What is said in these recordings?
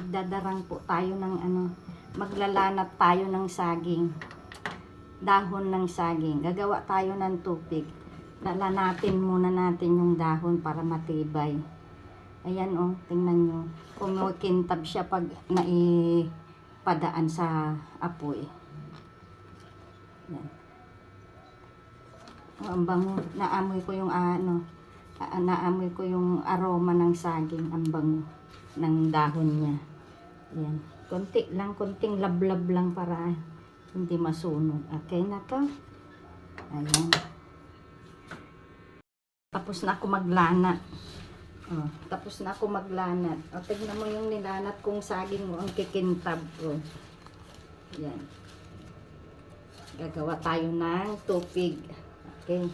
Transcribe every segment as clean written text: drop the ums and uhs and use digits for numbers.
magdadarang po tayo ng maglalanat tayo ng saging. Dahon ng saging. Gagawa tayo ng tupig. Lalanatin muna natin yung dahon para matibay. Ayan oh, tingnan nyo. Kumukintab siya pag naipadaan sa apoy. Ayan. Oh, ang bango. Naamoy ko yung naamoy ko yung aroma ng saging. Ang bango ng dahon niya. Ayan. Konti lang, konting lablab lang para hindi masunog. Okay na to. Ayan. Tapos na ako maglanat. Oh, tapos na ako maglanat. O, tignan mo yung nilanat kong saging mo, ang kikintab ko. Ayan. Gagawa tayo ng tupig. Okay.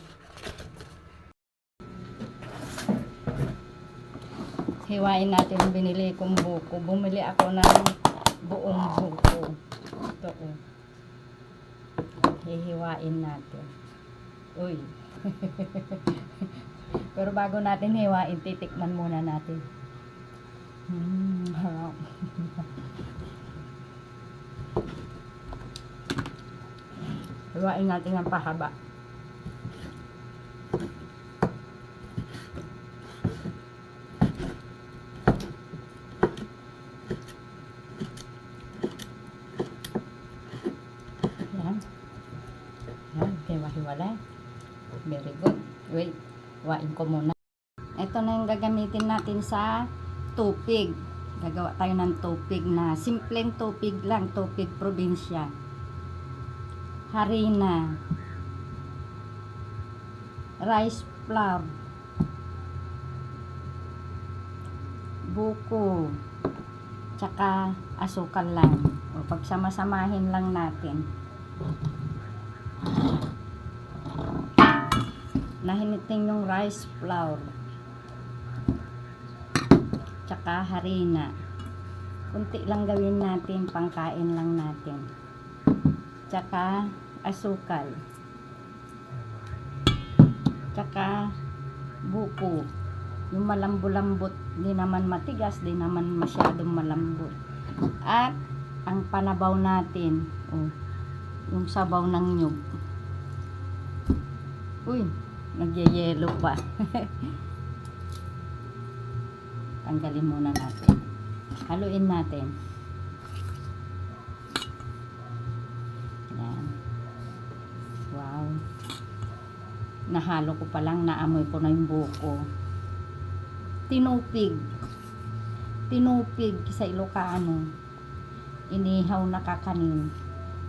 Hiwain natin yung binili kong buko. Bumili ako ng buong buko. Ito oh. Hihiwain natin. Uy. Pero bago natin hiwain, titikman muna natin. Harap. Hiwain natin ang pahaba. Yan. Yan, hiwa-hiwalay. Very good. Wait. Wain ko muna. Ito na yung gagamitin natin sa tupig. Gagawa tayo ng tupig na simpleng tupig lang. Tupig probinsya. Harina. Rice flour. Buko. Tsaka asukal lang. O pagsama-samahin lang natin. Nahiniting yung rice flour tsaka harina. Kunti lang gawin natin, pangkain lang natin. Tsaka asukal, tsaka buko, yung malambot-lambot, di naman matigas, di naman masyadong malambot. At ang panabaw natin, oh, yung sabaw ng nyug. Uy, nagyayelo pa. Tanggalin muna natin. Haluin natin. Yan. Wow. Nahalo ko pa lang, naamoy ko na yung buko. Tinupig. Tinupig sa Ilocano. Inihaw na kakanin.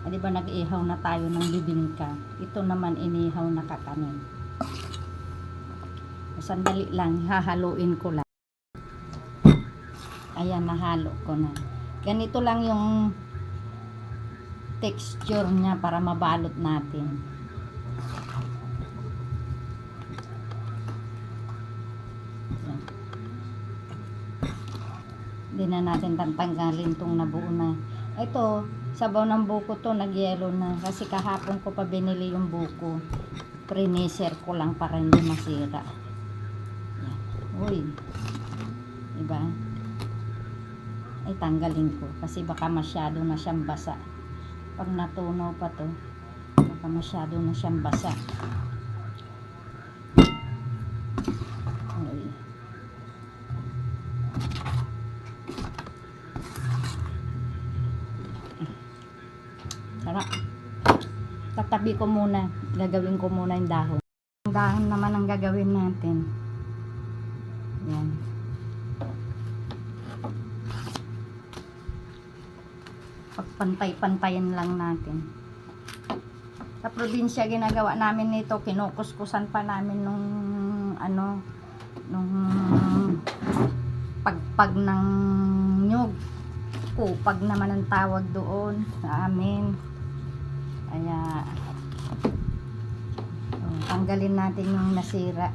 Di ba nag-ihaw na tayo ng bibingka? Ito naman inihaw na kakanin. Sandali lang, hahaluin ko lang. Ayan, nahalo ko na. Ganito lang yung texture niya para mabalot natin. Ayan. Hindi na natin tanggalin itong nabuo na. Ito, sabaw ng buko to, nagyelo na. Kasi kahapon ko pa binili yung buko. Pre-neser ko lang para hindi masira. Ayan. Uy. Diba? Ay, tanggalin ko. Kasi baka masyado na siyang basa. Pag natunaw pa to, baka masyado na siyang basa. Uy. Sarap. Tatabi ko muna. Gagawin ko muna yung dahon. Yung dahon naman ang gagawin natin. Yan. Pagpantay-pantayin lang natin. Sa probinsya ginagawa namin nito, kinukuskusan pa namin nung nung pagpag ng nyug. Kupag naman ang tawag doon sa amin. Kaya tanggalin natin yung nasira.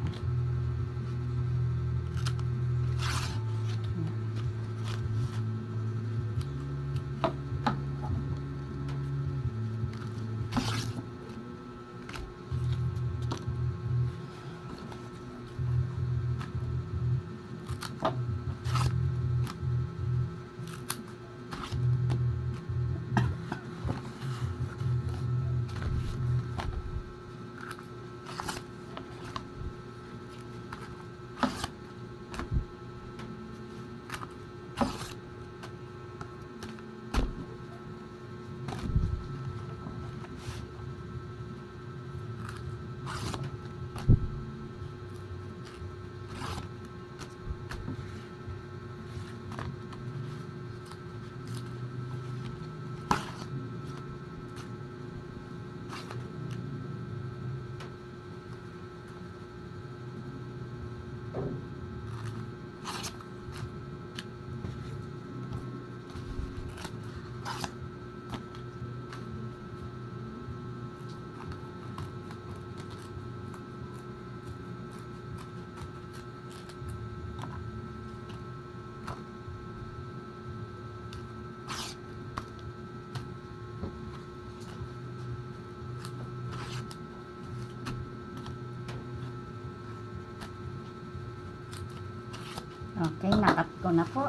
Okay, nakat ko na po.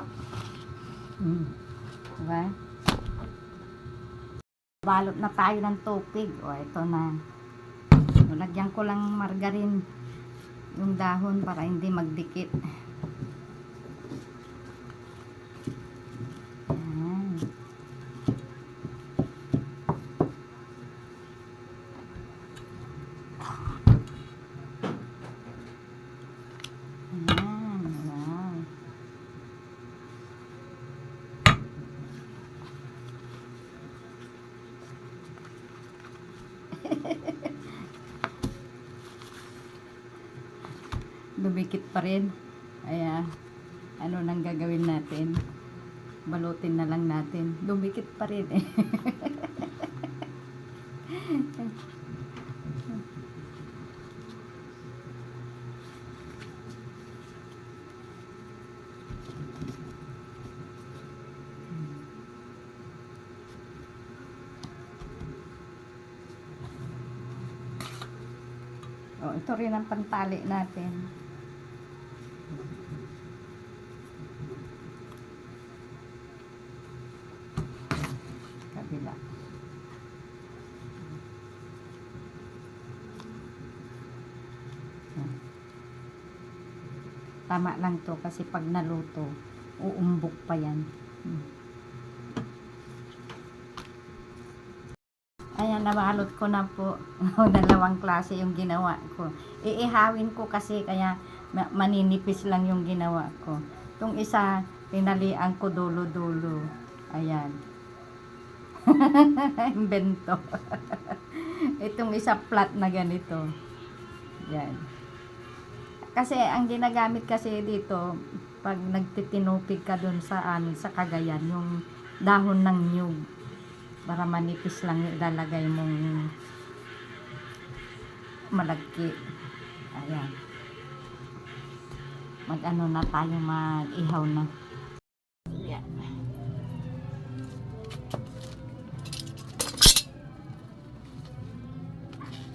Diba? Balot na tayo ng tubig. O, ito na. Lagyan ko lang margarine yung dahon para hindi magdikit. Ayan. Ayan. Wow. Dumikit pa rin. Ayan. Ano nang gagawin natin? Balutin na lang natin. Dumikit pa rin eh. Oh, ito rin ang pantali natin. Kabila. Tama lang to kasi pag naluto, uumbok pa yan. Ayan, nabalot ko na po. Dalawang klase yung ginawa ko. Iihawin ko kasi kaya maninipis lang yung ginawa ko. Itong isa, tinalian ko dulo-dulo. Ayan. Invento. Itong isa flat na ganito. Yan. Kasi ang ginagamit kasi dito, pag nagtitinupig ka dun sa Cagayan, yung dahon ng nyug. Para manipis lang yung ilalagay mong malagkit. Ayan. Mag-ano na tayo, mag-ihaw na. Ayan.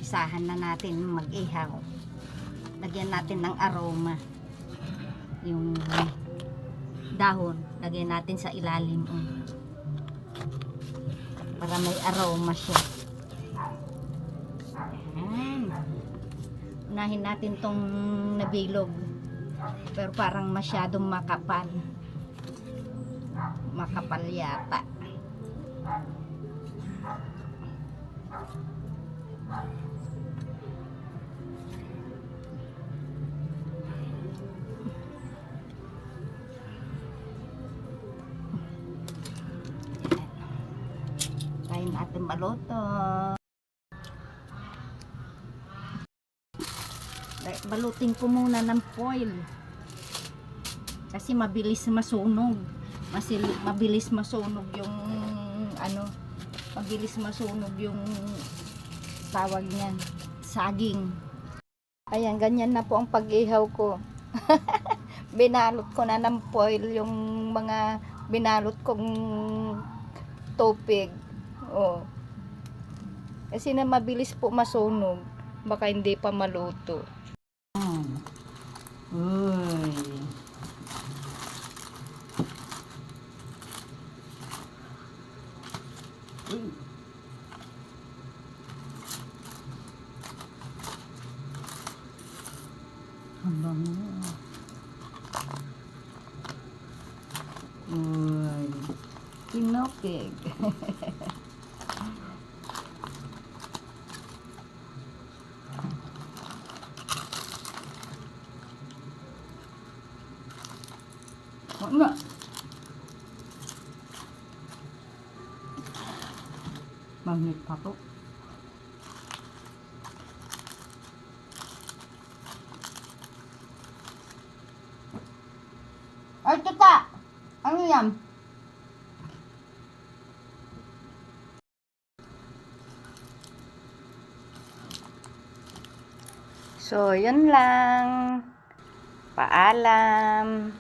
Isahan na natin mag-ihaw. Lagyan natin ng aroma. Yung dahon, lagyan natin sa ilalim. Para may aroma siya. Ayan. Unahin natin tong nabilog. Pero parang masyadong makapal. Makapal yata. Natin baluto. Balutin ko muna ng foil kasi mabilis masunog. Mabilis masunog yung mabilis masunog yung tawag niyan, saging. Ayan, ganyan na po ang pag-ihaw ko. Binalot ko na ng foil yung mga binalot kong tubig. Oh. Kasi na mabilis po masunog, baka hindi pa maluto. Uy. Ang bango. Uy. Kinokig. Nga. Magnet pa po. Ay, tata! Ano yan? So, yun lang. Paalam.